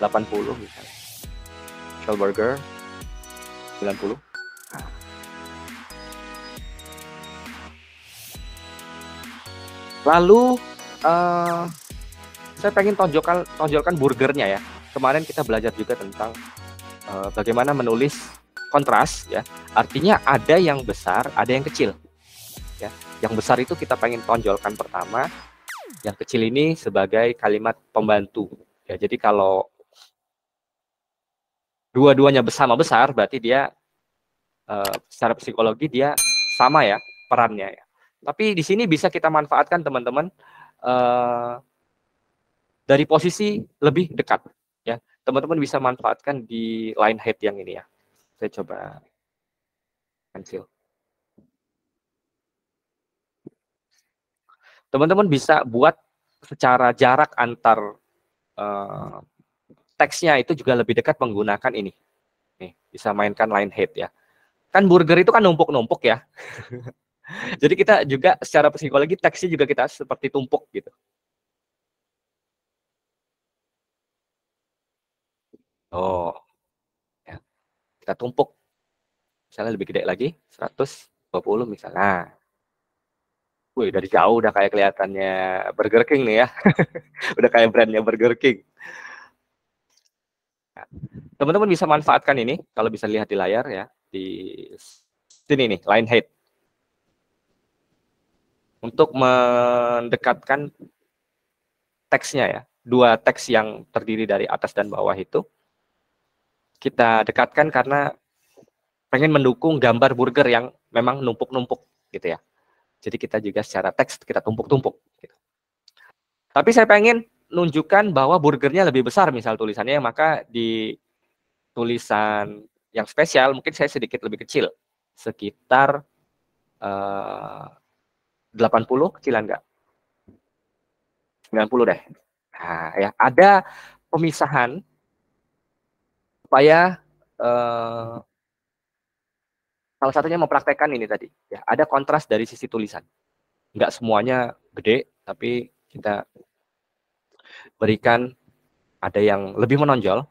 80 misalnya. Special burger 90. Lalu saya pengen tonjolkan burgernya ya. Kemarin kita belajar juga tentang bagaimana menulis kontras ya. Artinya ada yang besar, ada yang kecil. Ya. Yang besar itu kita pengen tonjolkan pertama, yang kecil ini sebagai kalimat pembantu. Ya, jadi kalau dua-duanya sama besar, berarti dia secara psikologi dia sama ya perannya ya. Tapi di sini bisa kita manfaatkan teman-teman dari posisi lebih dekat ya. Teman-teman bisa manfaatkan di line height yang ini ya. Saya coba pensil. Teman-teman bisa buat secara jarak antar teksnya itu juga lebih dekat menggunakan ini. Nih, bisa mainkan line height ya. Kan burger itu kan numpuk-numpuk ya. Jadi kita juga secara psikologi teksnya juga kita seperti tumpuk gitu. Oh, ya. Kita tumpuk. Misalnya lebih gede lagi, 120 misalnya. Nah, wih, dari jauh udah kayak kelihatannya Burger King nih ya. Udah kayak brandnya Burger King. Nah, teman-teman bisa manfaatkan ini, kalau bisa lihat di layar ya, di sini nih, line height. Untuk mendekatkan teksnya ya, dua teks yang terdiri dari atas dan bawah itu, kita dekatkan karena pengen mendukung gambar burger yang memang numpuk-numpuk gitu ya. Jadi kita juga secara teks kita tumpuk-tumpuk. Gitu. Tapi saya pengen nunjukkan bahwa burgernya lebih besar misal tulisannya, maka di tulisan yang spesial mungkin saya sedikit lebih kecil, sekitar 80 kecilan nggak? 90 deh. Nah, ya ada pemisahan supaya salah satunya mempraktekkan ini tadi. Ya, ada kontras dari sisi tulisan. Nggak semuanya gede, tapi kita berikan ada yang lebih menonjol,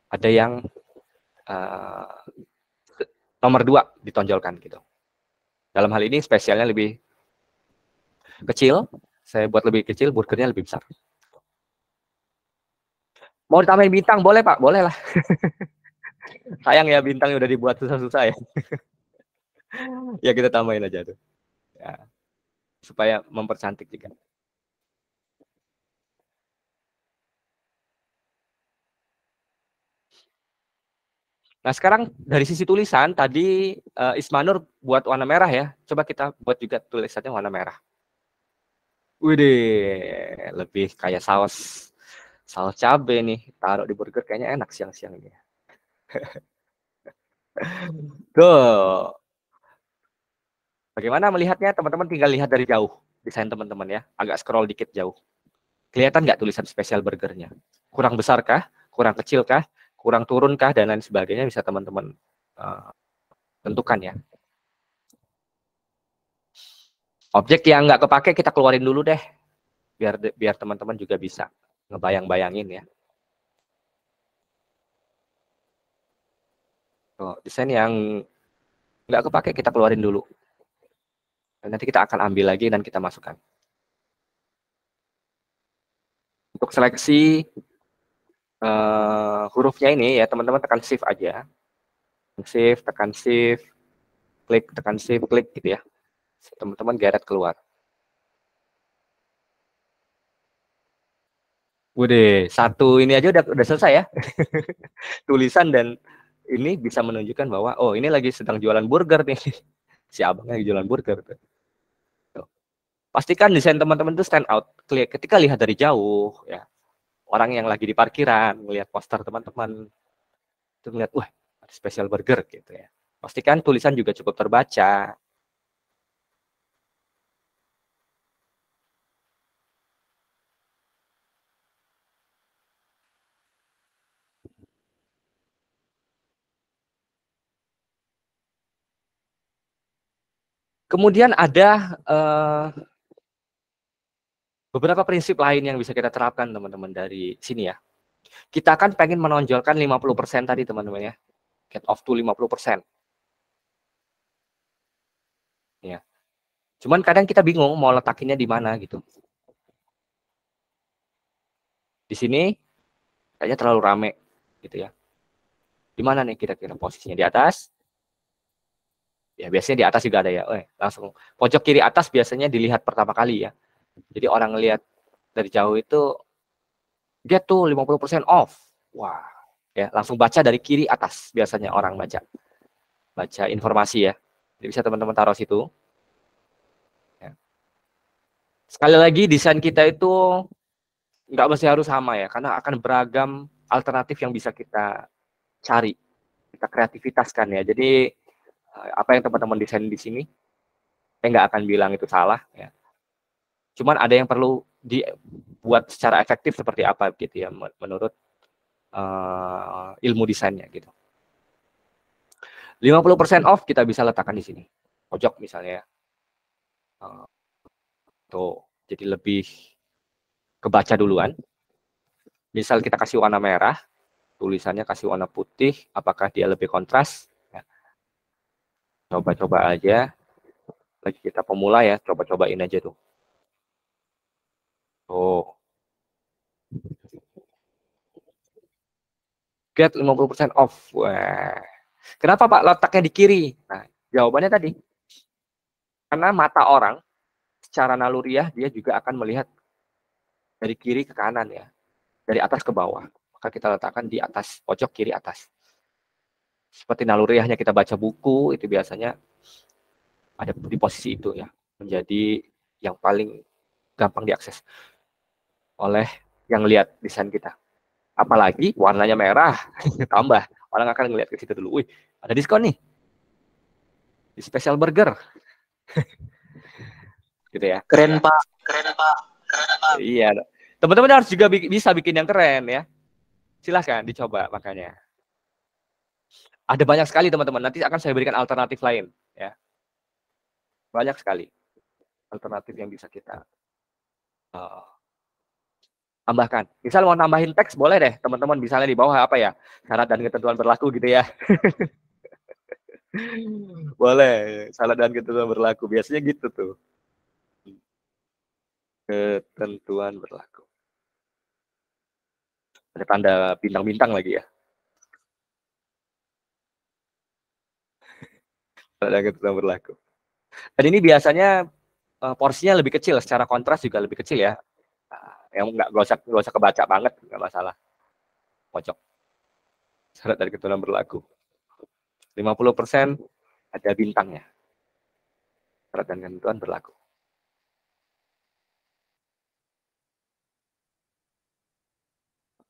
ada yang uh, nomor 2 ditonjolkan gitu. Dalam hal ini spesialnya lebih kecil, saya buat lebih kecil, burgernya lebih besar. Mau ditambahin bintang boleh Pak, boleh lah. Sayang ya bintangnya udah dibuat susah-susah ya. Ya kita tambahin aja tuh. Ya, supaya mempercantik juga. Nah sekarang dari sisi tulisan tadi Ismanur buat warna merah ya. Coba kita buat juga tulisannya warna merah. Widih, lebih kayak saus cabe nih. Taruh di burger kayaknya enak siang-siang ini. Tuh. Bagaimana melihatnya? Teman-teman tinggal lihat dari jauh. Desain teman-teman ya. Agak scroll dikit jauh. Kelihatan nggak tulisan spesial burgernya? Kurang besar kah? Kurang kecil kah? Kurang turun kah? Dan lain sebagainya bisa teman-teman tentukan ya. Objek yang nggak kepake kita keluarin dulu deh. Biar teman-teman juga bisa ngebayang-bayangin ya. Tuh, desain yang nggak kepake kita keluarin dulu. Dan nanti kita akan ambil lagi dan kita masukkan. Untuk seleksi hurufnya ini ya teman-teman tekan shift aja. Shift, tekan shift, klik, tekan shift, klik gitu ya. Teman-teman geret keluar. Udah, satu ini aja udah selesai ya. Tulisan dan ini bisa menunjukkan bahwa oh ini lagi sedang jualan burger nih. Si abangnya lagi jualan burger. Tuh. Pastikan desain teman-teman itu stand out. Ketika lihat dari jauh ya. Orang yang lagi di parkiran melihat poster teman-teman itu melihat wah ada spesial burger gitu ya. Pastikan tulisan juga cukup terbaca. Kemudian ada Beberapa prinsip lain yang bisa kita terapkan teman-teman dari sini ya. Kita kan pengen menonjolkan 50% tadi teman-teman ya. Get off to 50%. Ya. Cuman kadang kita bingung mau letakinnya di mana gitu. Di sini kayaknya terlalu rame gitu ya. Di mana nih kira-kira posisinya, di atas? Ya biasanya di atas juga ada ya. Langsung pojok kiri atas biasanya dilihat pertama kali ya. Jadi orang ngelihat dari jauh itu get tuh 50% off. Wah, ya langsung baca dari kiri atas biasanya orang baca informasi ya. Jadi bisa teman-teman taruh situ. Ya. Sekali lagi desain kita itu nggak mesti harus sama ya, karena akan beragam alternatif yang bisa kita cari, kita kreativitaskan ya. Jadi apa yang teman-teman desain di sini, saya nggak akan bilang itu salah ya. Cuman ada yang perlu dibuat secara efektif seperti apa gitu ya, menurut ilmu desainnya gitu. 50% off kita bisa letakkan di sini, pojok misalnya ya. Tuh, jadi lebih kebaca duluan. Misal kita kasih warna merah, tulisannya kasih warna putih, apakah dia lebih kontras? Ya. Coba-coba aja. Lagi kita pemula ya, coba-cobain aja tuh. Oh. Get 50% off. Wah. Kenapa Pak letaknya di kiri? Nah, jawabannya tadi. Karena mata orang secara naluriah dia juga akan melihat dari kiri ke kanan ya. Dari atas ke bawah. Maka kita letakkan di atas, pojok kiri atas. Seperti naluriahnya kita baca buku, itu biasanya ada di posisi itu ya. Menjadi yang paling gampang diakses oleh yang lihat desain kita. Apalagi warnanya merah, tambah. Orang akan ngelihat ke situ dulu. Wih, ada diskon nih. Di special burger. Gitu ya. Keren Pak, keren Pak, keren Pak. Iya. Teman-teman harus juga bisa bikin yang keren ya. Silahkan dicoba makanya. Ada banyak sekali teman-teman. Nanti akan saya berikan alternatif lain ya. Banyak sekali alternatif yang bisa kita tambahkan. Misal mau nambahin teks boleh deh teman-teman, misalnya di bawah apa ya, syarat dan ketentuan berlaku gitu ya. Boleh, syarat dan ketentuan berlaku. Biasanya gitu tuh. Ketentuan berlaku. Ada tanda bintang-bintang lagi ya. Syarat dan ketentuan berlaku. Dan ini biasanya porsinya lebih kecil, secara kontras juga lebih kecil ya. Yang nggak usah kebaca banget, nggak masalah. Pojok. Syarat dan ketentuan berlaku. 50% ada bintangnya. Syarat dan ketentuan berlaku.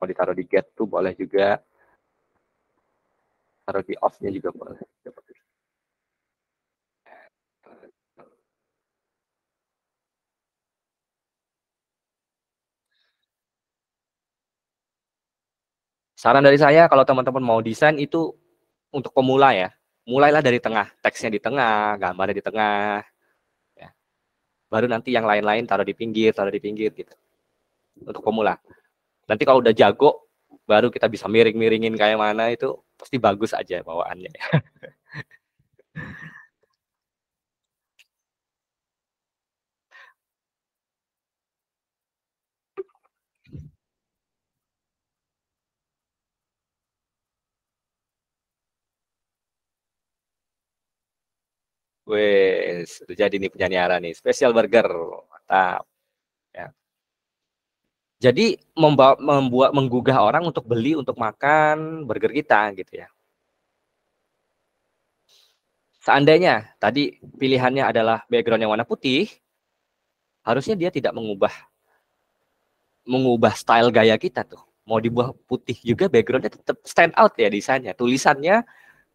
Mau ditaruh di get tuh boleh juga. Taruh di off-nya juga boleh. Saran dari saya kalau teman-teman mau desain itu untuk pemula ya. Mulailah dari tengah, teksnya di tengah, gambarnya di tengah. Ya. Baru nanti yang lain-lain taruh di pinggir gitu. Untuk pemula. Nanti kalau udah jago, baru kita bisa miring-miringin kayak mana itu pasti bagus aja bawaannya. Wes, udah jadi nih penyanyiara nih, spesial burger, mantap. Ya. Jadi menggugah orang untuk beli, untuk makan burger kita gitu ya. Seandainya tadi pilihannya adalah background yang warna putih, harusnya dia tidak mengubah style gaya kita tuh. Mau dibuat putih juga backgroundnya tetap stand out ya desainnya, tulisannya,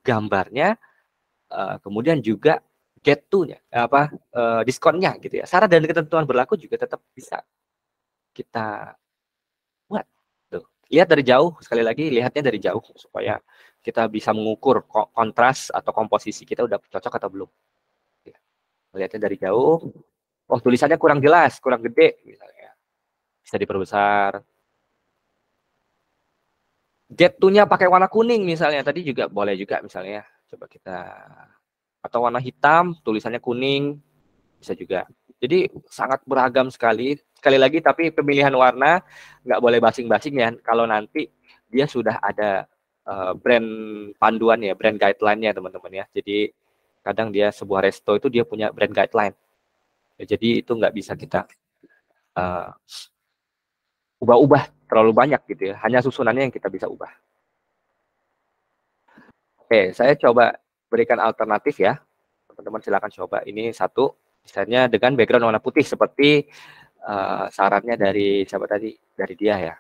gambarnya, kemudian juga get to-nya, diskonnya gitu ya. Syarat dan ketentuan berlaku juga tetap bisa kita buat. Tuh. Lihat dari jauh, sekali lagi lihatnya dari jauh supaya kita bisa mengukur kontras atau komposisi kita udah cocok atau belum. Lihatnya dari jauh, oh tulisannya kurang jelas, kurang gede misalnya. bisa diperbesar. Get to-nya pakai warna kuning misalnya, tadi juga boleh juga misalnya. Coba kita, atau warna hitam, tulisannya kuning, bisa juga. Jadi sangat beragam sekali. Sekali lagi, tapi pemilihan warna nggak boleh basing-basing ya. Kalau nanti dia sudah ada brand panduan ya, brand guideline-nya teman-teman ya. Jadi kadang dia sebuah resto itu dia punya brand guideline. Jadi itu nggak bisa kita ubah-ubah terlalu banyak gitu ya. Hanya susunannya yang kita bisa ubah. Oke, saya coba berikan alternatif ya. Teman-teman silakan coba. Ini satu, desainnya dengan background warna putih seperti sarannya dari siapa tadi? Dari dia ya.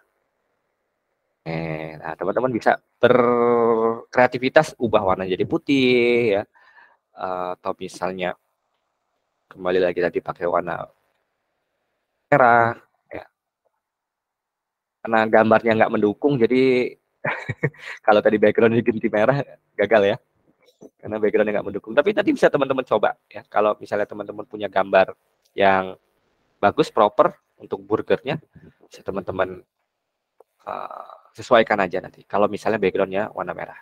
Nah, teman-teman bisa berkreativitas, ubah warna jadi putih ya. Atau misalnya kembali lagi tadi pakai warna merah ya. Karena gambarnya nggak mendukung, jadi kalau tadi backgroundnya ganti merah, gagal ya. Karena backgroundnya nggak mendukung. Tapi tadi bisa teman-teman coba ya. Kalau misalnya teman-teman punya gambar yang bagus, proper untuk burgernya, bisa teman-teman sesuaikan aja nanti. Kalau misalnya backgroundnya warna merah.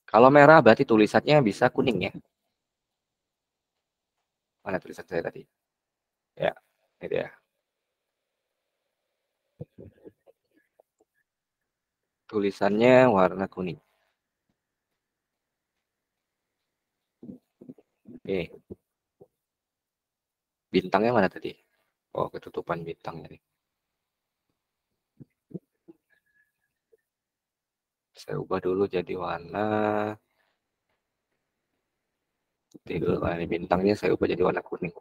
Kalau merah berarti tulisannya bisa kuning ya. Mana tulisan saya tadi? Ya, ini dia. Tulisannya warna kuning. Oke. Bintangnya mana tadi? Oh, ketutupan bintangnya nih. Saya ubah dulu jadi warna. Tidur warna bintangnya saya ubah jadi warna kuning.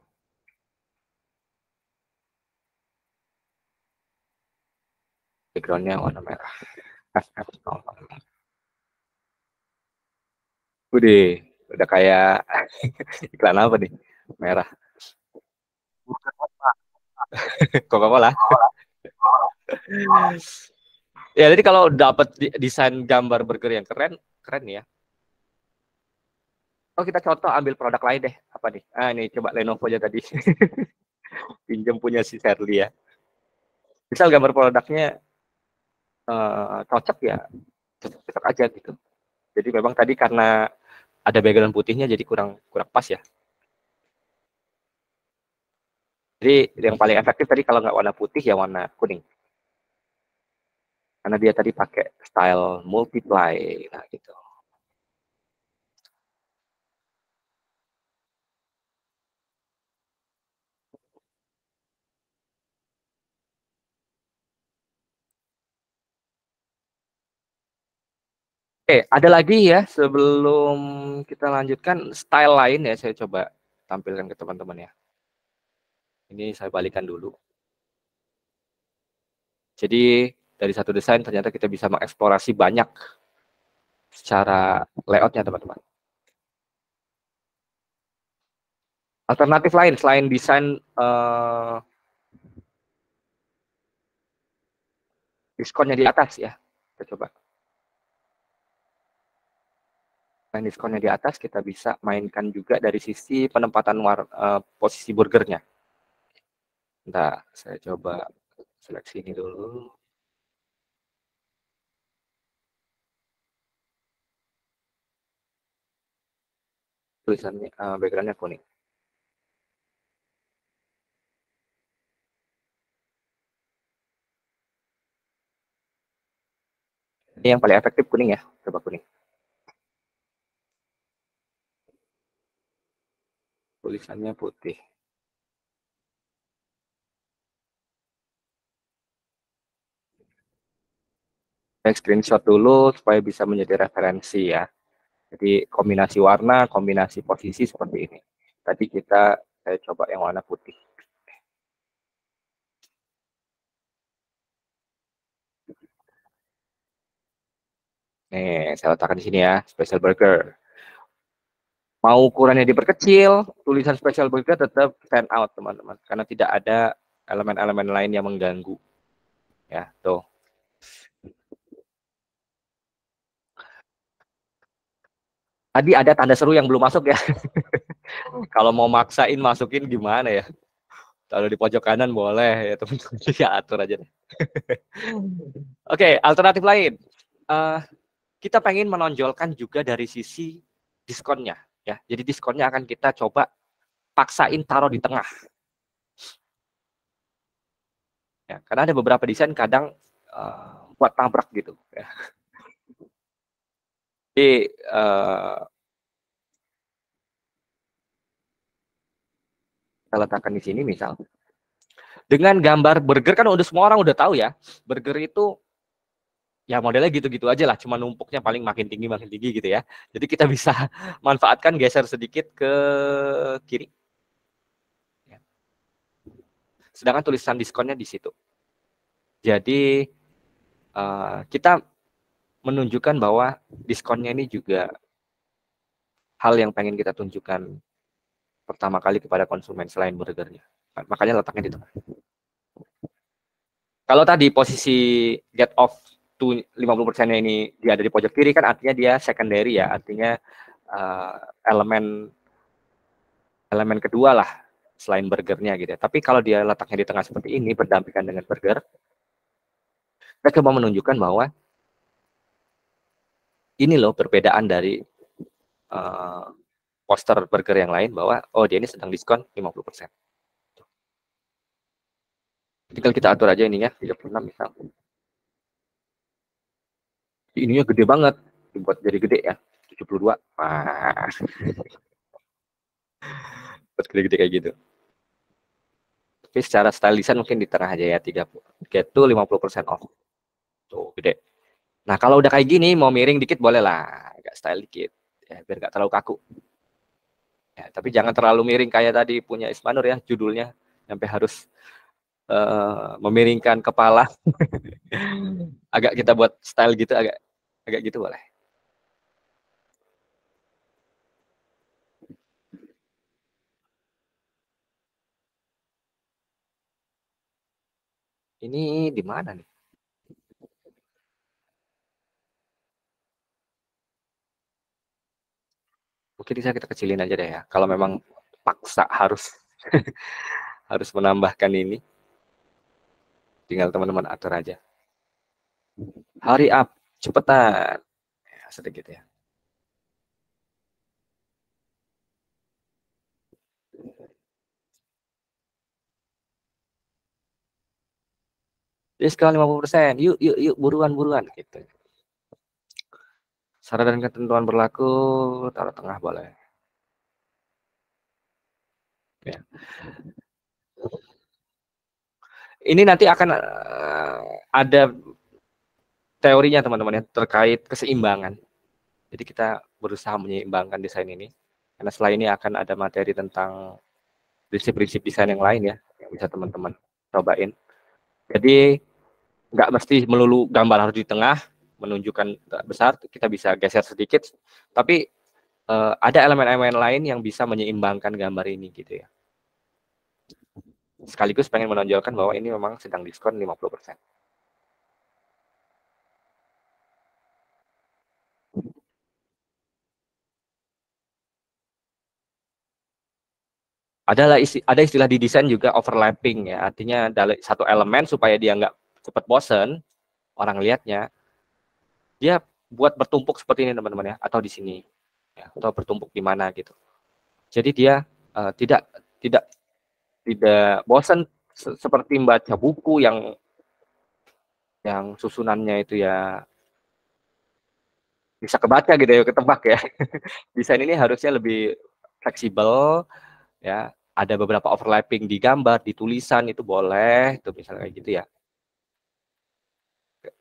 Backgroundnya warna merah. Udah kayak iklan apa nih? Merah. Coca-Cola. Ya, jadi kalau dapat desain gambar burger yang keren, keren ya. Oh, kita contoh ambil produk lain deh. Apa nih? Ini coba Lenovo aja tadi. Pinjam punya si Sherly ya. Misal gambar produknya cocok ya, cocok aja gitu. Jadi memang tadi karena ada background putihnya jadi kurang pas ya. Jadi yang paling efektif tadi kalau nggak warna putih ya warna kuning. Karena dia tadi pakai style multiply, nah gitu. Oke, ada lagi ya sebelum kita lanjutkan style lain ya, saya coba tampilkan ke teman-teman ya. Ini saya balikan dulu. Jadi dari satu desain ternyata kita bisa mengeksplorasi banyak secara layoutnya teman-teman. Alternatif lain selain desain diskonnya di atas ya, kita coba. Selain diskonnya di atas, kita bisa mainkan juga dari sisi penempatan posisi burgernya. Nah, saya coba seleksi ini dulu. Tulisannya backgroundnya kuning. Ini yang paling efektif kuning ya, coba kuning. Tulisannya putih. Saya screenshot dulu supaya bisa menjadi referensi ya. Jadi kombinasi warna, kombinasi posisi seperti ini. Tadi saya coba yang warna putih. Nih, saya letakkan di sini ya, special burger. Mau ukurannya diperkecil, tulisan special burger tetap stand out teman-teman, karena tidak ada elemen-elemen lain yang mengganggu. Ya, tuh. Tadi ada tanda seru yang belum masuk ya. Kalau mau maksain masukin gimana ya? Kalau di pojok kanan boleh ya teman-teman, ya atur aja deh. Oke, alternatif lain. Kita pengen menonjolkan juga dari sisi diskonnya ya. Jadi diskonnya akan kita coba paksain taruh di tengah. Ya, karena ada beberapa desain kadang buat tabrak gitu ya. Jadi kita letakkan di sini misal. Dengan gambar burger kan udah semua orang udah tahu ya. Burger itu ya modelnya gitu-gitu aja lah, cuma numpuknya paling makin tinggi gitu ya. Jadi kita bisa manfaatkan geser sedikit ke kiri. Sedangkan tulisan diskonnya di situ. Jadi kita menunjukkan bahwa diskonnya ini juga hal yang pengen kita tunjukkan pertama kali kepada konsumen selain burgernya. Makanya letaknya di tengah. Kalau tadi posisi get off to 50%-nya ini dia ada di pojok kiri kan artinya dia secondary ya, artinya elemen kedua lah selain burgernya gitu ya. Tapi kalau dia letaknya di tengah seperti ini berdampingan dengan burger, kita coba menunjukkan bahwa ini loh perbedaan dari poster burger yang lain bahwa oh dia ini sedang diskon 50%. Tinggal kita atur aja ininya 36 misal. Ininya gede banget, dibuat jadi gede ya, 72. Wah. Buat gede-gede kayak gitu. Tapi secara style design mungkin di tengah aja ya, 30. Get to 50% off. Tuh, gede. Nah, kalau udah kayak gini, mau miring dikit boleh lah. Agak style dikit. Ya, biar nggak terlalu kaku. Ya, tapi jangan terlalu miring kayak tadi punya Ismanur ya, judulnya. Sampai harus memiringkan kepala. Agak kita buat style gitu, agak gitu boleh. Ini di mana nih? Mungkin bisa kita kecilin aja deh ya. Kalau memang paksa harus harus menambahkan ini, tinggal teman-teman atur aja. Hurry up, cepetan. Ya, sedikit ya. Diskon 50%. Yuk, yuk, yuk, buruan gitu. Syarat dan ketentuan berlaku, taruh tengah boleh. Ya. Ini nanti akan ada teorinya teman-teman ya, terkait keseimbangan. Jadi kita berusaha menyeimbangkan desain ini. Karena setelah ini akan ada materi tentang prinsip-prinsip desain yang lain ya, yang bisa teman-teman cobain. Jadi nggak mesti melulu gambar harus di tengah, menunjukkan besar, kita bisa geser sedikit. Tapi ada elemen-elemen lain yang bisa menyeimbangkan gambar ini gitu ya. Sekaligus pengen menonjolkan bahwa ini memang sedang diskon 50%. Ada istilah di desain juga overlapping ya, artinya dari satu elemen supaya dia nggak cepat bosen orang lihatnya, dia buat bertumpuk seperti ini teman-teman ya, atau di sini ya, atau bertumpuk di mana gitu. Jadi dia tidak bosan seperti membaca buku yang susunannya itu ya bisa kebaca gitu ya, ketebak ya. Desain ini harusnya lebih fleksibel ya. Ada beberapa overlapping di gambar, di tulisan itu boleh, itu misalnya kayak gitu ya.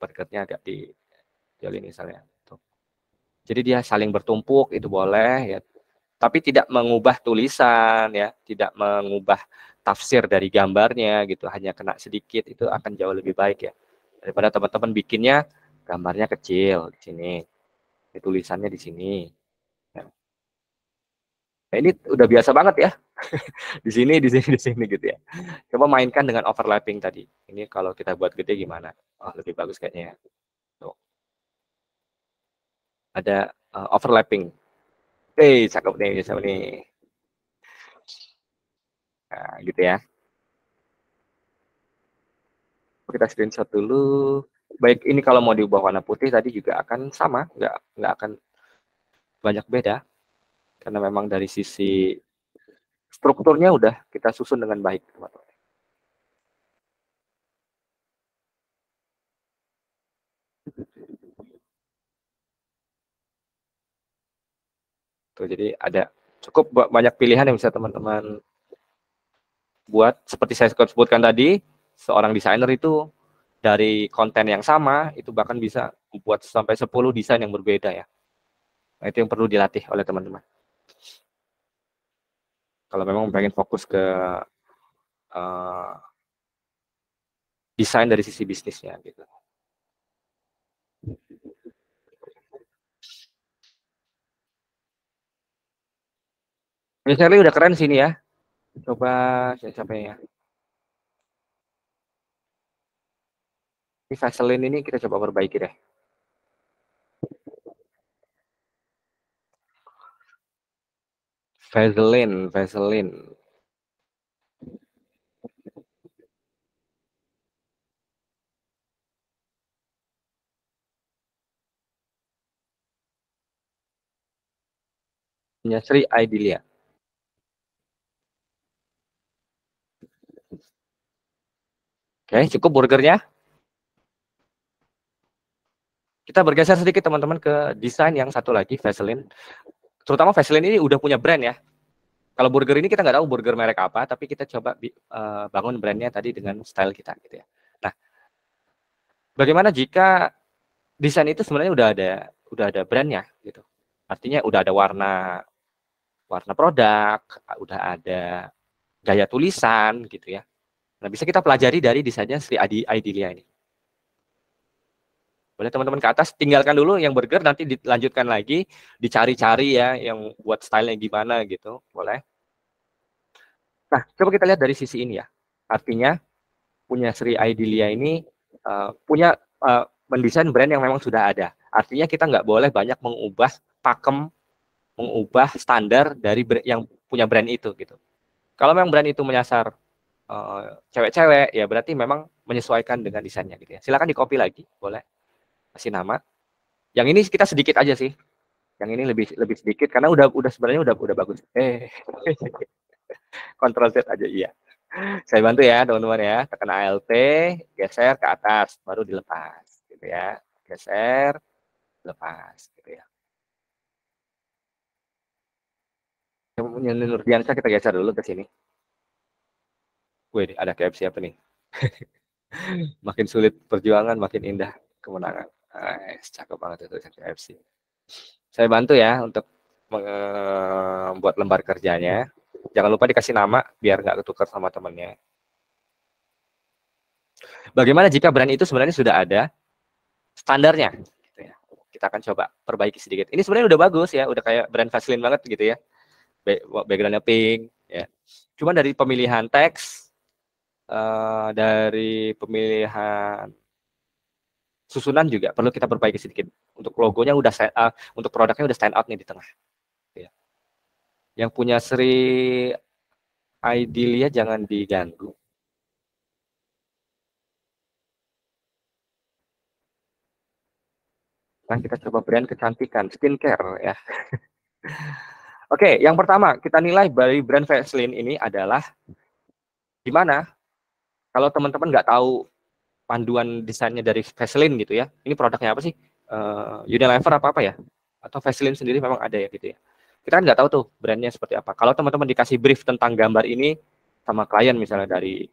Berikutnya agak di jolin misalnya. Tuh. Jadi dia saling bertumpuk itu boleh ya. Tapi tidak mengubah tulisan ya, tidak mengubah tafsir dari gambarnya gitu, hanya kena sedikit itu akan jauh lebih baik ya. Daripada teman-teman bikinnya gambarnya kecil di sini, tulisannya di sini. Nah, ini udah biasa banget ya. Di sini, di sini gitu ya. Coba mainkan dengan overlapping tadi. Ini kalau kita buat gede gimana? Oh, lebih bagus kayaknya ya. Tuh. Ada overlapping. Cakep nih, cakep nih. Nah, gitu ya. Kita screenshot dulu. Baik, ini kalau mau diubah warna putih tadi juga akan sama, nggak akan banyak beda, karena memang dari sisi strukturnya udah kita susun dengan baik, teman-teman. Tuh, jadi ada cukup banyak pilihan yang bisa teman-teman buat. Seperti saya sebutkan tadi, seorang desainer itu dari konten yang sama itu bahkan bisa membuat sampai 10 desain yang berbeda ya. Nah, itu yang perlu dilatih oleh teman-teman. Kalau memang pengen fokus ke uh, desain dari sisi bisnisnya gitu. Ini udah keren sini ya. Coba siapa ya? Ini Vaseline ini kita coba perbaiki deh. Vaseline. Punya Sri Aidilia. Oke, cukup burgernya. Kita bergeser sedikit teman-teman ke desain yang satu lagi, Vaseline. Terutama Vaseline ini udah punya brand ya. Kalau burger ini kita nggak tahu burger merek apa, tapi kita coba bangun brandnya tadi dengan style kita gitu ya. Nah, bagaimana jika desain itu sebenarnya udah ada brandnya gitu. Artinya udah ada warna produk, udah ada gaya tulisan gitu ya. Nah, bisa kita pelajari dari desainnya Sri Aidilia ini. Boleh teman-teman ke atas, tinggalkan dulu yang burger, nanti dilanjutkan lagi, dicari-cari ya, yang buat stylenya gimana gitu, boleh. Nah, coba kita lihat dari sisi ini ya. Artinya, punya Sri Aidilia ini punya mendesain brand yang memang sudah ada. Artinya kita nggak boleh banyak mengubah pakem, mengubah standar dari yang punya brand itu gitu. Kalau memang brand itu menyasar cewek-cewek, ya berarti memang menyesuaikan dengan desainnya gitu ya. Silakan di copy lagi, boleh kasih nama. Yang ini kita sedikit aja sih. Yang ini lebih sedikit karena udah sebenarnya udah bagus. Control Z aja iya. Saya bantu ya teman-teman ya. Tekan ALT, geser ke atas, baru dilepas gitu ya. Geser, lepas gitu ya. Yang Nurdiansyah kita geser dulu ke sini. Wih, ada KFC apa nih? Makin sulit perjuangan, makin indah kemenangan. Cakep banget itu KFC. Saya bantu ya untuk membuat lembar kerjanya. Jangan lupa dikasih nama biar nggak ketukar sama temennya. Bagaimana jika brand itu sebenarnya sudah ada standarnya? Gitu ya. Kita akan coba perbaiki sedikit. Ini sebenarnya udah bagus ya, udah kayak brand Vaseline banget gitu ya. Backgroundnya pink. Ya. Cuma dari pemilihan teks, dari pemilihan susunan juga perlu kita perbaiki sedikit. Untuk logonya udah untuk produknya udah stand out nih di tengah. Ya. Yang punya Sri Aidilia jangan diganggu. Nah, kita coba brand kecantikan, skincare ya. Oke, yang pertama kita nilai dari brand Vaseline ini adalah gimana kalau teman-teman nggak tahu panduan desainnya dari Vaseline gitu ya. Ini produknya apa sih? Unilever apa ya? Atau Vaseline sendiri memang ada ya gitu ya. Kita kan nggak tahu tuh brandnya seperti apa. Kalau teman-teman dikasih brief tentang gambar ini sama klien misalnya dari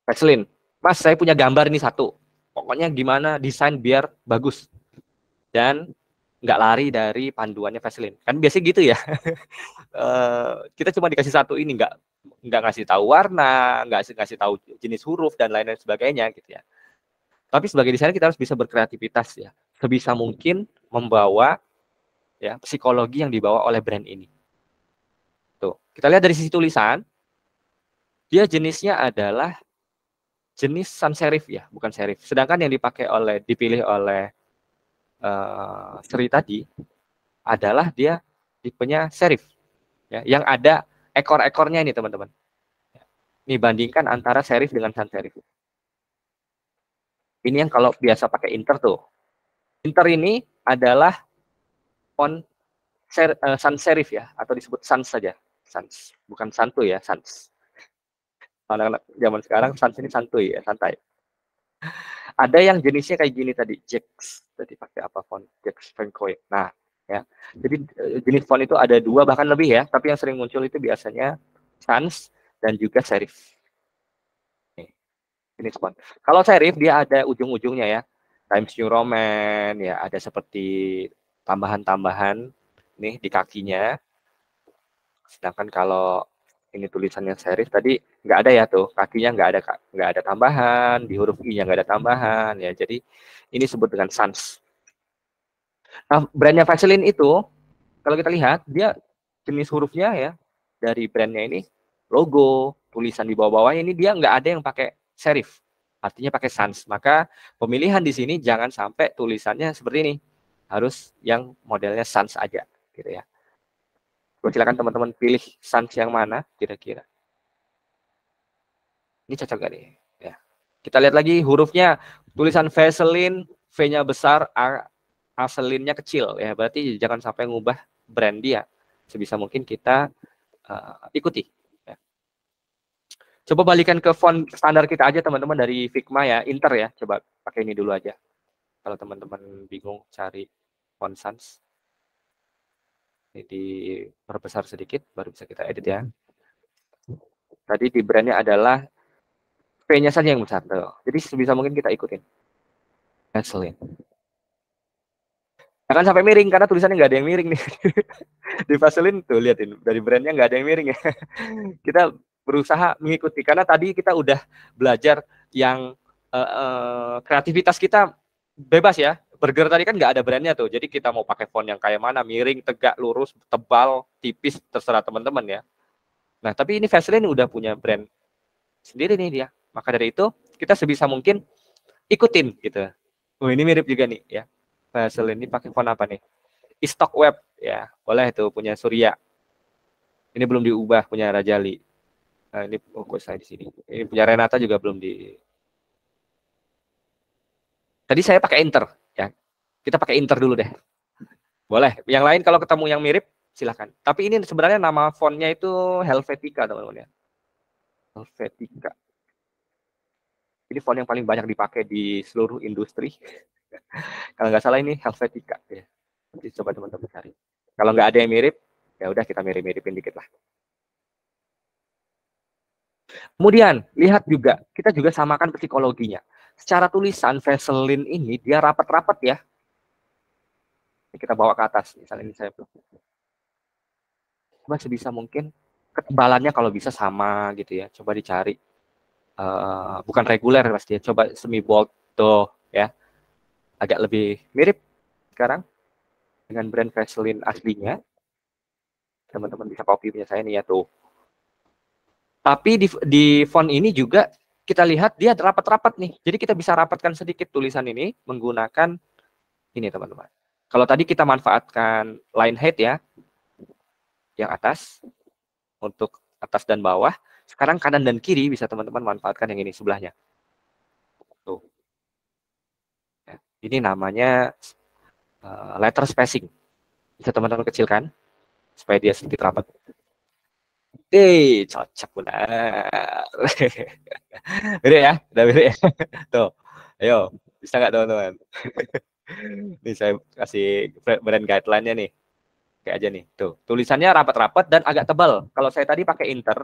Vaseline, Mas saya punya gambar ini satu. Pokoknya gimana desain biar bagus dan nggak lari dari panduannya Vaseline. Kan biasanya gitu ya. Kita cuma dikasih satu ini, nggak ngasih tahu warna, nggak ngasih tahu jenis huruf dan lain-lain sebagainya gitu ya. Tapi sebagai desainer kita harus bisa berkreativitas ya, sebisa mungkin membawa ya psikologi yang dibawa oleh brand ini. Tuh, kita lihat dari sisi tulisan, dia jenisnya adalah jenis sans serif ya, bukan serif. Sedangkan yang dipilih oleh Sri tadi adalah dia tipenya serif, ya, yang ada ekor-ekornya ini teman-teman. Ini bandingkan antara serif dengan sans serif. Ini yang kalau biasa pakai Inter tuh. Inter ini adalah font sans serif ya, atau disebut sans saja. Sans, bukan santuy ya, sans. Anak-anak zaman sekarang sans ini santuy ya, santai. Ada yang jenisnya kayak gini tadi, Jax. Tadi pakai apa font? Jax Francois. Nah, ya. Jadi jenis font itu ada 2 bahkan lebih ya, tapi yang sering muncul itu biasanya sans dan juga serif. Nih, ini font. Kalau serif dia ada ujung-ujungnya ya. Times New Roman ya, ada seperti tambahan-tambahan nih di kakinya. Sedangkan kalau ini tulisannya serif tadi nggak ada ya tuh, kakinya nggak ada tambahan, di huruf i-nya nggak ada tambahan ya. Jadi ini disebut dengan sans. Nah, brandnya Vaseline itu kalau kita lihat dia jenis hurufnya ya dari brandnya ini logo, tulisan di bawah-bawahnya ini dia nggak ada yang pakai serif, artinya pakai sans. Maka pemilihan di sini jangan sampai tulisannya seperti ini, harus yang modelnya sans aja, gitu ya. Silakan teman-teman pilih sans yang mana kira-kira. Ini cocok gak nih? Ya. Kita lihat lagi hurufnya, tulisan Vaseline, V-nya besar, A-selinnya kecil ya. Berarti jangan sampai ngubah brand dia. Sebisa mungkin kita ikuti. Ya. Coba balikan ke font standar kita aja teman-teman dari Figma ya, Inter ya. Coba pakai ini dulu aja. Kalau teman-teman bingung cari font sans. Ini diperbesar sedikit, baru bisa kita edit ya. Tadi di brandnya adalah P-nya saja yang besar. Tuh. Jadi sebisa mungkin kita ikutin. Vaseline. Jangan sampai miring, karena tulisannya nggak ada yang miring nih. Di Vaseline, tuh lihatin, dari brandnya nggak ada yang miring ya. Kita berusaha mengikuti, karena tadi kita udah belajar yang kreativitas kita bebas ya. Burger tadi kan nggak ada brandnya tuh, jadi kita mau pakai font yang kayak mana, miring, tegak, lurus, tebal, tipis, terserah teman-teman ya. Nah, tapi ini Vaseline udah punya brand sendiri nih dia. Maka dari itu kita sebisa mungkin ikutin gitu. Oh ini mirip juga nih ya. Vaseline ini pakai font apa nih? Stock Web ya, boleh itu punya Surya. Ini belum diubah punya Rajali. Nah, ini kok saya di sini. Ini punya Renata juga belum di. Tadi saya pakai Inter ya. Kita pakai Inter dulu deh. Boleh. Yang lain kalau ketemu yang mirip silahkan. Tapi ini sebenarnya nama fontnya itu Helvetica teman-teman ya. Helvetica. Ini font yang paling banyak dipakai di seluruh industri. Kalau nggak salah ini Helvetica ya. Nanti coba teman-teman cari. Kalau nggak ada yang mirip, ya udah kita mirip-miripin dikit lah. Kemudian lihat juga, kita juga samakan psikologinya. Secara tulisan Vaseline ini dia rapat-rapat ya. Ini kita bawa ke atas, misalnya ini saya coba sebisa mungkin ketebalannya kalau bisa sama gitu ya. Coba dicari. Bukan reguler pasti ya. Coba semi bold tuh ya. Agak lebih mirip sekarang dengan brand Vaseline aslinya. Teman-teman bisa copy punya saya nih ya tuh. Tapi di font ini juga kita lihat dia rapat-rapat nih. Jadi kita bisa rapatkan sedikit tulisan ini menggunakan ini teman-teman. Kalau tadi kita manfaatkan line height ya, yang atas untuk atas dan bawah. Sekarang kanan dan kiri bisa teman-teman manfaatkan yang ini sebelahnya. Tuh. Ya, ini namanya letter spacing. Bisa teman-teman kecilkan supaya dia sedikit rapat. Cocok benar. Mirip ya? Udah mirip ya? Tuh. Ayo, bisa nggak teman-teman? Ini saya kasih brand guideline-nya nih. Kayak aja nih. Tuh, tulisannya rapat-rapat dan agak tebal. Kalau saya tadi pakai Inter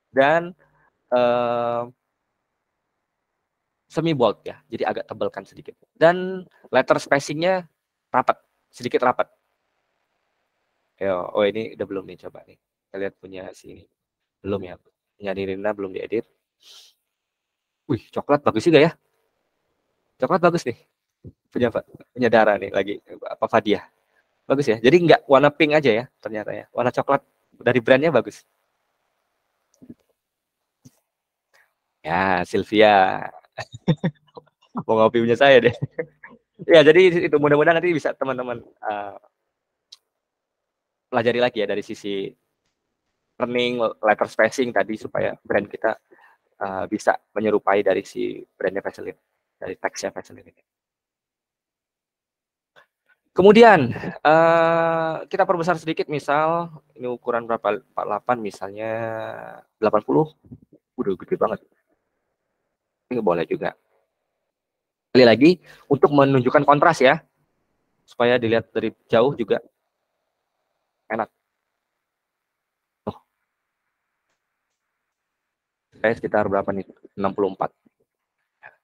dan semi bold ya. Jadi agak tebalkan sedikit. Dan letter spacing-nya rapat, sedikit rapat. Yo, oh ini udah belum nih, coba nih. Kita lihat punya sini. Belum ya. Punya Nirina belum diedit. Wih, coklat bagus juga ya. Coklat bagus nih. Punya Dara nih lagi. Apa Fadiah. Bagus ya. Jadi nggak warna pink aja ya ternyata ya. Warna coklat dari brandnya bagus. Ya, Sylvia. Mau ngopi punya saya deh. Ya, jadi itu mudah-mudahan nanti bisa teman-teman pelajari lagi ya dari sisi learning, letter spacing tadi supaya brand kita bisa menyerupai dari si brandnya Vaseline, dari teksnya Vaseline ini. Kemudian kita perbesar sedikit, misal ini ukuran berapa, 48 misalnya 80, udah gede banget. Ini boleh juga. Kali lagi untuk menunjukkan kontras ya, supaya dilihat dari jauh juga enak. Saya sekitar berapa nih? 64.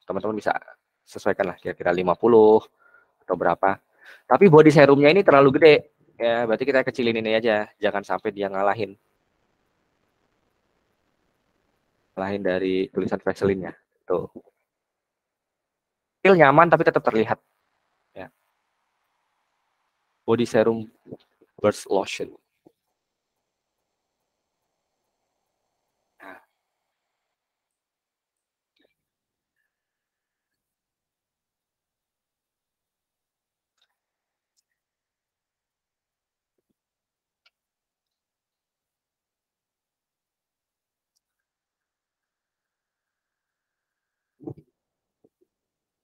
Teman-teman bisa sesuaikan lah kira-kira 50 atau berapa. Tapi body serumnya ini terlalu gede. Ya, berarti kita kecilin ini aja. Jangan sampai dia ngalahin dari tulisan Vaseline-nya. Tuh. Feel nyaman tapi tetap terlihat. Ya. Body serum burst lotion. Nah.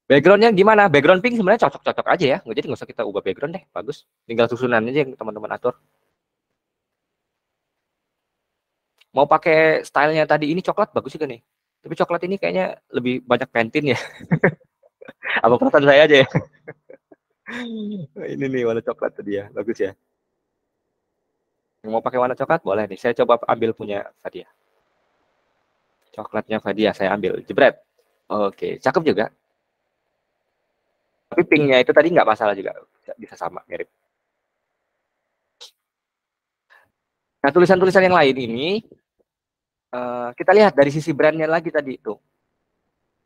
Backgroundnya gimana? Background pink sebenarnya cocok-cocok aja ya. Jadi nggak usah kita ubah background deh. Bagus. Tinggal susunannya aja yang teman-teman atur. Mau pakai stylenya tadi ini coklat bagus juga nih. Tapi coklat ini kayaknya lebih banyak pentin ya. Apa perasaan saya aja ya? Ini nih warna coklat tadi ya. Bagus ya. Yang mau pakai warna coklat boleh nih. Saya coba ambil punya Fadia. Coklatnya Fadia saya ambil. Jebret. Oke, cakep juga. Tapi pinknya itu tadi nggak masalah juga. Bisa sama, mirip. Nah, tulisan-tulisan yang lain ini kita lihat dari sisi brandnya lagi tadi itu.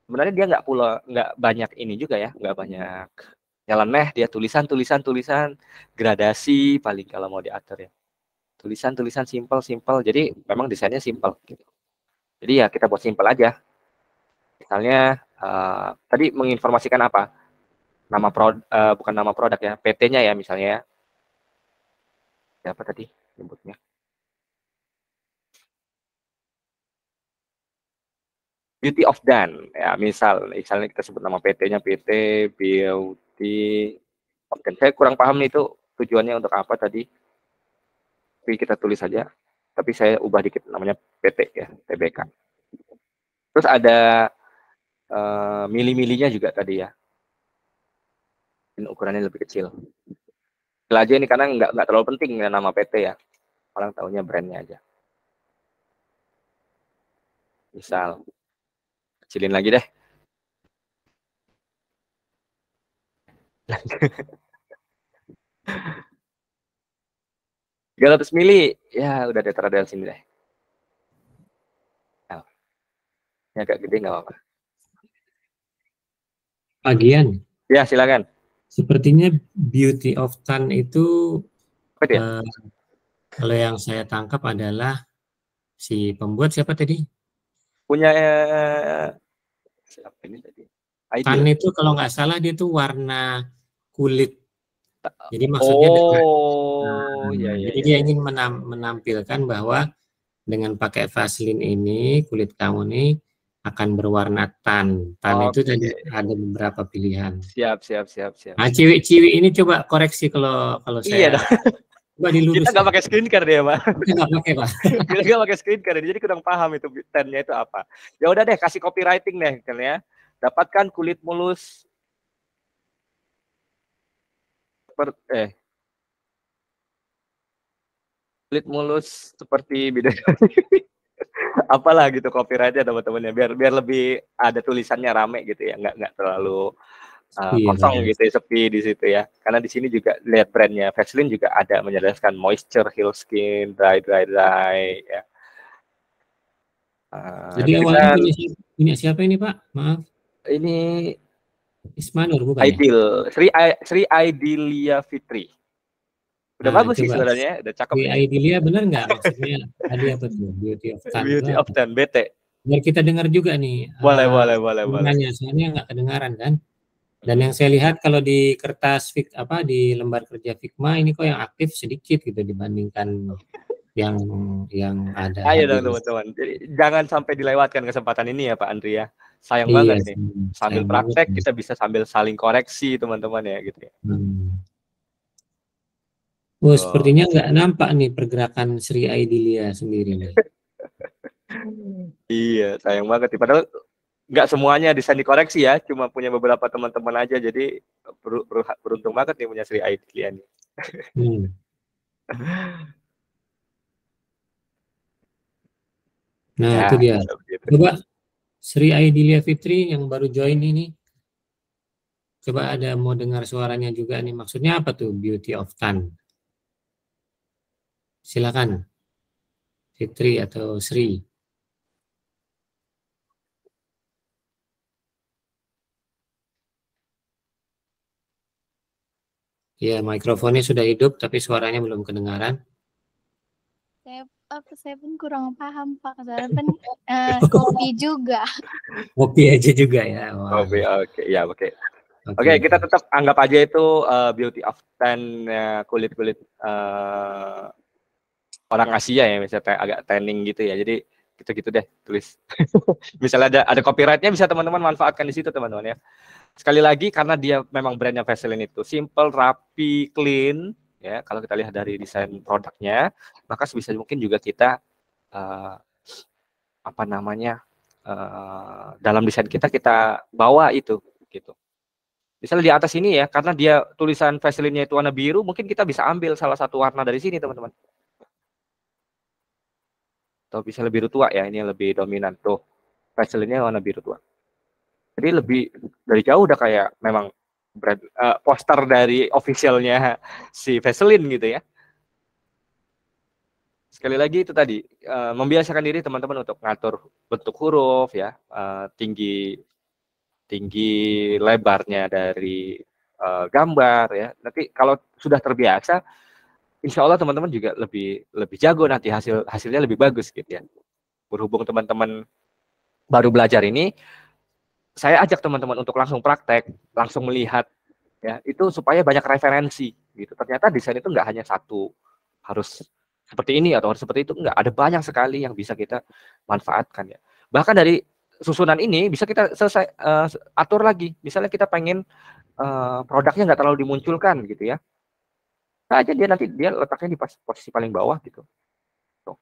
Sebenarnya dia nggak banyak ini juga ya, nggak banyak nyeleneh, dia tulisan gradasi paling kalau mau diatur ya. Tulisan simple. Jadi memang desainnya simple gitu. Jadi ya kita buat simple aja. Misalnya tadi menginformasikan apa? Bukan nama produk ya, PT-nya ya misalnya. Apa tadi nyebutnya? Beauty of Dan ya, misalnya kita sebut nama PT-nya PT Beauty of Dan. Saya kurang paham nih itu tujuannya untuk apa tadi. Tapi kita tulis saja. Tapi saya ubah dikit namanya PT ya, TBK. Terus ada mili-milinya juga tadi ya. Dan ukurannya lebih kecil. Aja ini karena nggak terlalu penting ya, nama PT ya. Orang tahunya brandnya aja. Misal kecilin lagi deh. 300 mili ya udah teradel sini deh. Nah, ini agak gede nggak apa-apa. Bagian. Ya silakan. Sepertinya Beauty of Dan itu kalau yang saya tangkap adalah si pembuat siapa tadi? Punya siapa ini tadi? Dan itu kalau nggak salah dia tuh warna kulit. Jadi maksudnya jadi dia ingin menampilkan bahwa dengan pakai Vaseline ini kulit kamu nih akan berwarna tan. Itu tadi ada beberapa pilihan. Siap. Nah, ciwi-ciwi ini coba koreksi kalau saya. Iya dong. Coba diluruskan. Kita nggak pakai skincare deh, Pak. Kita nggak pakai, Pak. Kita nggak pakai skincare, jadi kurang paham itu tan-nya itu apa. Ya udah deh, kasih copywriting deh, kan ya. Dapatkan kulit mulus kulit mulus seperti bidadari. Apalah gitu copyrightnya teman-teman ya, biar lebih ada tulisannya rame gitu ya, nggak terlalu kosong gitu ya, sepi di situ ya. Karena di sini juga lihat brandnya Vaseline juga ada menjelaskan moisture, heal skin, dry ya. Jadi awalnya punya siapa ini Pak? Maaf. Ini Ismanur bukan Aidil, ya? Sri Aidilia Fitri. Udah bagus sih sebenarnya, udah cakep. Sri Aidilia benar nggak maksudnya? Tadi apa tuh? Beauty of Dan. Beauty of Dan, BT. Biar kita dengar juga nih. Boleh. Soalnya nggak kedengaran kan? Dan yang saya lihat kalau di kertas di lembar kerja Figma ini kok yang aktif sedikit gitu dibandingkan yang ada Ayo hadir. dong teman-teman. Jadi jangan sampai dilewatkan kesempatan ini ya Pak Andri ya. Sayang Iya, banget nih. Sambil sayang praktek banget. kita bisa sambil saling koreksi teman-teman ya gitu ya. Oh, Oh. sepertinya nggak nampak nih pergerakan Sri Aidilia sendiri nih. Iya, sayang banget nih. Padahal nggak semuanya desain dikoreksi ya, cuma punya beberapa teman-teman aja. Jadi beruntung banget nih punya Sri Aidilia nih. Nah, Ya, itu dia. begitu. Coba Sri Aidilia Fitri yang baru join ini. Coba ada mau dengar suaranya juga nih. Maksudnya apa tuh Beauty of Tan? Silakan. Fitri atau Sri. Ya, mikrofonnya sudah hidup tapi suaranya belum kedengaran. Saya pun kurang paham Pak, soalnya kan kopi juga. Kopi aja juga ya. Kopi, oke, ya oke. Oke, kita tetap anggap aja itu Beauty of Tan kulit-kulit orang Asia ya, misalnya agak tanning gitu ya. Jadi gitu-gitu deh tulis. Misalnya ada copyrightnya bisa teman-teman manfaatkan di situ teman-teman ya. Sekali lagi karena dia memang brandnya Vaseline itu simple, rapi, clean ya. Kalau kita lihat dari desain produknya, maka sebisa mungkin juga kita dalam desain kita bawa itu gitu. Misalnya di atas ini ya, karena dia tulisan Vaseline-nya itu warna biru, mungkin kita bisa ambil salah satu warna dari sini teman-teman. Atau bisa lebih biru tua ya, ini lebih dominan tuh. Vaseline-nya warna biru tua. Jadi lebih dari jauh udah kayak memang brand poster dari officialnya si Vaseline gitu ya. Sekali lagi itu tadi membiasakan diri teman-teman untuk ngatur bentuk huruf ya, tinggi lebarnya dari gambar ya. Nanti kalau sudah terbiasa, insya Allah teman-teman juga lebih jago nanti hasilnya lebih bagus gitu ya. Berhubung teman-teman baru belajar ini, saya ajak teman-teman untuk langsung praktek, langsung melihat ya, itu supaya banyak referensi gitu. Ternyata desain itu nggak hanya satu, harus seperti ini atau harus seperti itu, enggak, ada banyak sekali yang bisa kita manfaatkan ya. Bahkan dari susunan ini bisa kita atur lagi. Misalnya kita pengen produknya nggak terlalu dimunculkan gitu ya. Nah, aja nanti dia letaknya di posisi paling bawah gitu. Tuh.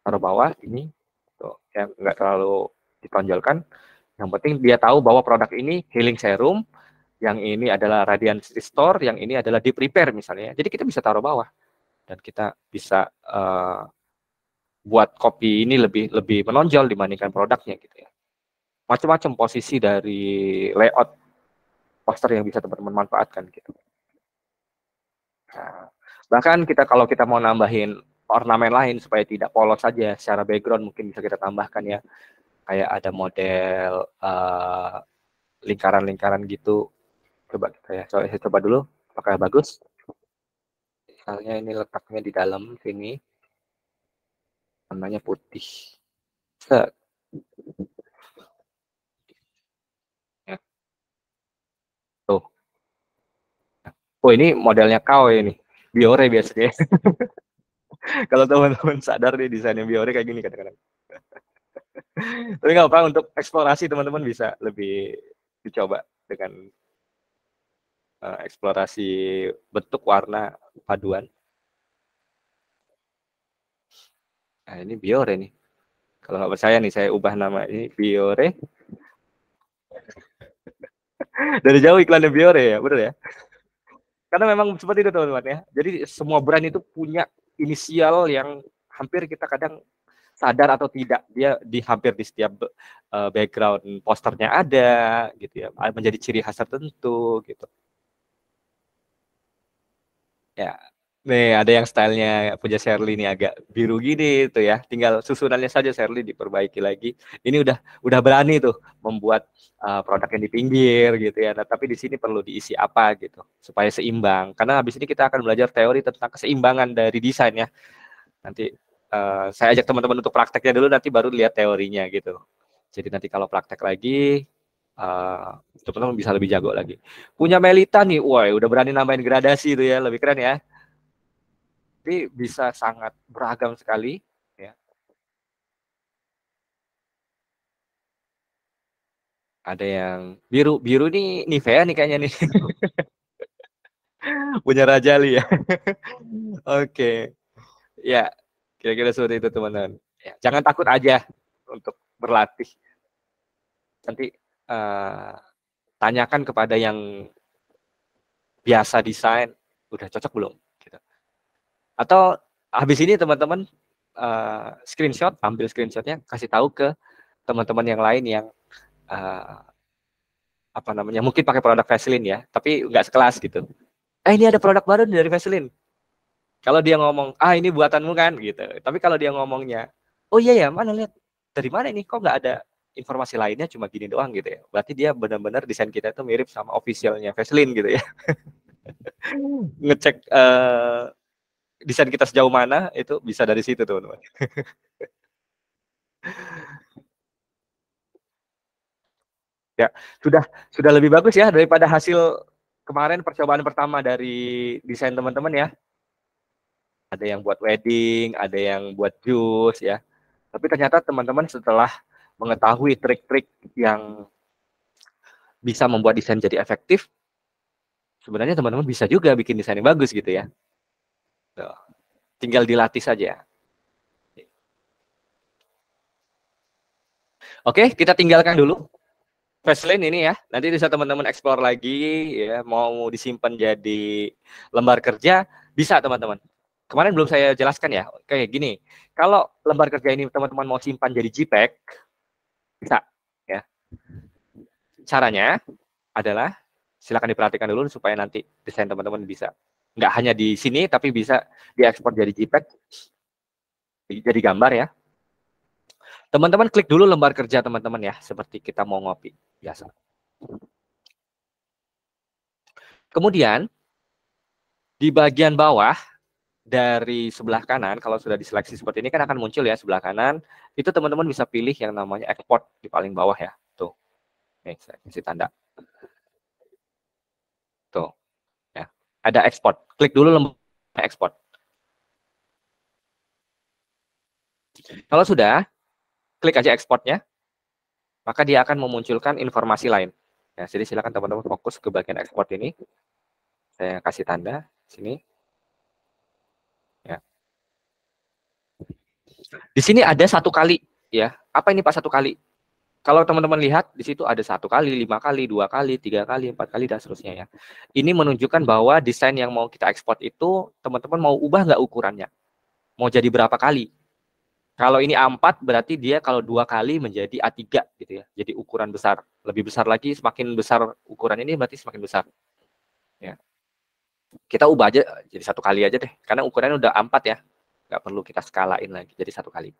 Taruh bawah ini tuh, yang nggak terlalu ditonjolkan. Yang penting dia tahu bahwa produk ini healing serum, yang ini adalah radiance restore, yang ini adalah deep repair misalnya. Jadi kita bisa taruh bawah dan kita bisa buat kopi ini lebih menonjol dibandingkan produknya gitu ya. Macam-macam posisi dari layout poster yang bisa teman-teman manfaatkan gitu. Nah, bahkan kalau kita mau nambahin ornamen lain supaya tidak polos saja secara background, mungkin bisa kita tambahkan ya. Kayak ada model lingkaran-lingkaran gitu. Coba kita ya, saya coba dulu apakah bagus. Misalnya ini letaknya di dalam sini, warnanya putih. Set. Ya. Tuh. Oh, ini modelnya KW ini, Biore biasanya. Kalau teman-teman sadar nih desainnya Biore kayak gini kadang-kadang. Tapi nggak apa, untuk eksplorasi teman-teman bisa lebih dicoba dengan eksplorasi bentuk warna paduan. Nah, ini Biore nih. Kalau nggak percaya nih, saya ubah nama ini Biore. Dari jauh iklannya Biore ya, bener ya? Karena memang seperti itu teman-teman ya. Jadi semua brand itu punya inisial yang hampir kita kadang sadar atau tidak, dia hampir di setiap background posternya ada gitu ya, menjadi ciri khas tertentu gitu ya. Nih ada yang stylenya punya Shirley ini agak biru gini tuh ya, tinggal susunannya saja Shirley diperbaiki lagi. Ini udah berani tuh membuat produk yang di pinggir gitu ya. Nah, tapi di sini perlu diisi apa gitu supaya seimbang, karena habis ini kita akan belajar teori tentang keseimbangan dari desain ya. Nanti saya ajak teman-teman untuk prakteknya dulu, nanti baru lihat teorinya gitu. Jadi nanti kalau praktek lagi teman-teman bisa lebih jago lagi. Punya Melita nih, wah udah berani nambahin gradasi itu ya, lebih keren ya. Tapi bisa sangat beragam sekali ya. Ada yang biru nih Nivea nih kayaknya nih. Punya Rajali ya. Oke. Ya, kira-kira seperti itu teman-teman. Ya, jangan takut aja untuk berlatih. Nanti tanyakan kepada yang biasa desain, udah cocok belum? Gitu. Atau habis ini teman-teman screenshot, ambil screenshotnya, kasih tahu ke teman-teman yang lain yang apa namanya, mungkin pakai produk Vaseline ya, tapi nggak sekelas gitu. Ini ada produk baru dari Vaseline. Kalau dia ngomong, ini buatanmu kan, gitu. Tapi kalau dia ngomongnya, oh iya ya, mana lihat dari mana ini, kok nggak ada informasi lainnya, cuma gini doang gitu ya. Berarti dia benar-benar desain kita itu mirip sama officialnya Vaseline gitu ya. Ngecek desain kita sejauh mana itu bisa dari situ teman-teman. Ya, sudah lebih bagus ya daripada hasil kemarin percobaan pertama dari desain teman-teman ya. Ada yang buat wedding, ada yang buat jus ya. Tapi ternyata teman-teman setelah mengetahui trik-trik yang bisa membuat desain jadi efektif, sebenarnya teman-teman bisa juga bikin desain yang bagus gitu ya. Tuh. Tinggal dilatih saja. Oke, kita tinggalkan dulu Vaseline ini ya. Nanti bisa teman-teman explore lagi ya, mau disimpan jadi lembar kerja bisa teman-teman. Kemarin belum saya jelaskan ya. Kayak gini, kalau lembar kerja ini teman-teman mau simpan jadi JPEG, bisa ya. Caranya adalah silakan diperhatikan dulu supaya nanti desain teman-teman bisa nggak hanya di sini tapi bisa diekspor jadi JPEG, jadi gambar ya. Teman-teman klik dulu lembar kerja teman-teman ya, seperti kita mau ngopi biasa. Kemudian di bagian bawah dari sebelah kanan, kalau sudah diseleksi seperti ini kan akan muncul ya sebelah kanan, itu teman-teman bisa pilih yang namanya export di paling bawah ya. Tuh, nih saya kasih tanda. Tuh, ya. Ada export. Klik dulu lembar export. Kalau sudah, klik aja exportnya, maka dia akan memunculkan informasi lain. Ya, jadi silakan teman-teman fokus ke bagian export ini. Saya kasih tanda sini. Ya. Di sini ada satu kali, ya. Apa ini Pak satu kali? Kalau teman-teman lihat di situ ada 1 kali, 5 kali, 2 kali, 3 kali, 4 kali dan seterusnya ya. Ini menunjukkan bahwa desain yang mau kita ekspor itu teman-teman mau ubah nggak ukurannya? Mau jadi berapa kali? Kalau ini A4 berarti dia kalau 2 kali menjadi A3 gitu ya. Jadi ukuran besar. Lebih besar lagi, semakin besar ukuran ini berarti semakin besar. Ya. Kita ubah aja jadi 1 kali aja deh. Karena ukurannya udah A4 ya. Nggak perlu kita skalain lagi jadi 1 kali.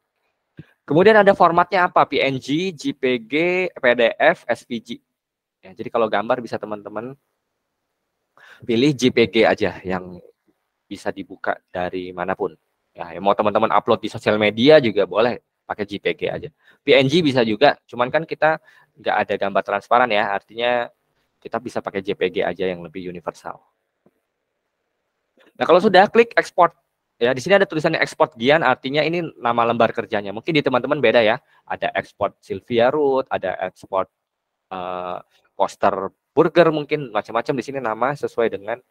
Kemudian ada formatnya apa? PNG, JPG, PDF, SVG. Ya, jadi kalau gambar bisa teman-teman pilih JPG aja yang bisa dibuka dari manapun. Ya, mau teman-teman upload di sosial media juga boleh pakai JPG aja. PNG bisa juga, cuman kan kita nggak ada gambar transparan ya, artinya kita bisa pakai JPG aja yang lebih universal. Nah kalau sudah klik export, ya di sini ada tulisannya export Gian, artinya ini nama lembar kerjanya. Mungkin di teman-teman beda ya, ada export Sylvia Root, ada export poster burger, mungkin macam-macam di sini nama sesuai dengan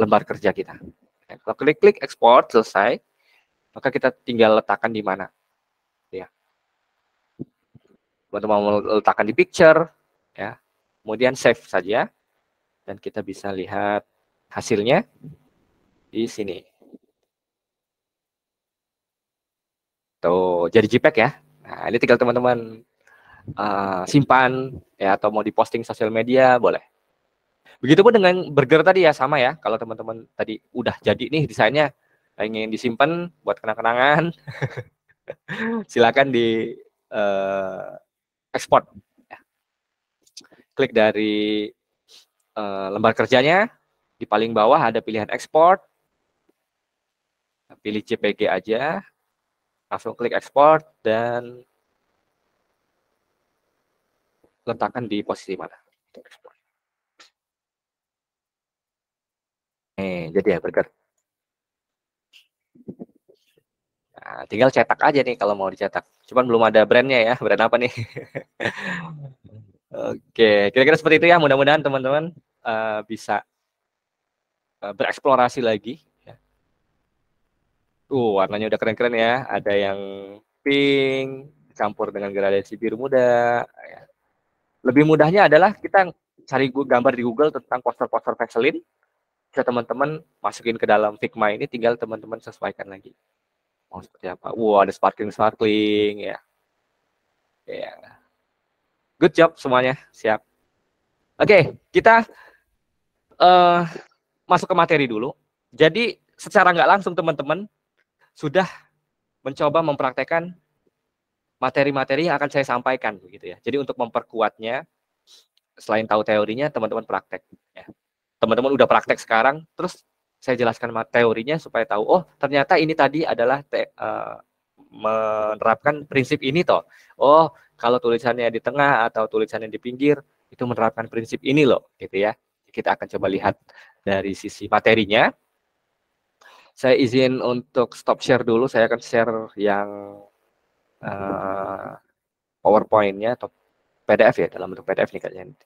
lembar kerja kita. Kalau klik ekspor selesai, maka kita tinggal letakkan di mana. Ya. Teman-teman mau letakkan di picture, ya. Kemudian save saja, dan kita bisa lihat hasilnya di sini. Tuh, jadi JPEG ya. Nah, ini tinggal teman-teman simpan ya, atau mau diposting sosial media boleh. Begitupun dengan burger tadi ya, sama ya. Kalau teman-teman tadi udah jadi nih desainnya, ingin disimpan buat kenang-kenangan, silakan di ekspor. Ya. Klik dari lembar kerjanya, di paling bawah ada pilihan ekspor, pilih JPG aja, langsung klik ekspor dan letakkan di posisi mana. Jadi ya burger. Nah, tinggal cetak aja nih kalau mau dicetak. Cuman belum ada brandnya ya. Brand apa nih? Oke, kira-kira seperti itu ya. Mudah-mudahan teman-teman bisa bereksplorasi lagi. Warnanya udah keren-keren ya. Ada yang pink campur dengan gradasi biru muda. Lebih mudahnya adalah kita cari gambar di Google tentang poster-poster Vaseline. Bisa teman-teman masukin ke dalam Figma ini, tinggal teman-teman sesuaikan lagi. Mau seperti apa? Ada sparkling ya. Good job semuanya, siap. Oke, kita masuk ke materi dulu. Jadi secara nggak langsung teman-teman sudah mencoba mempraktekkan materi-materi yang akan saya sampaikan, begitu ya. Jadi untuk memperkuatnya, selain tahu teorinya, teman-teman praktek. Ya. Teman-teman udah praktek sekarang, terus saya jelaskan teorinya supaya tahu, oh ternyata ini tadi adalah menerapkan prinsip ini toh. Oh kalau tulisannya di tengah atau tulisannya di pinggir, itu menerapkan prinsip ini loh, gitu ya. Kita akan coba lihat dari sisi materinya. Saya izin untuk stop share dulu, saya akan share yang PowerPoint-nya atau PDF ya, dalam bentuk PDF nih kayaknya.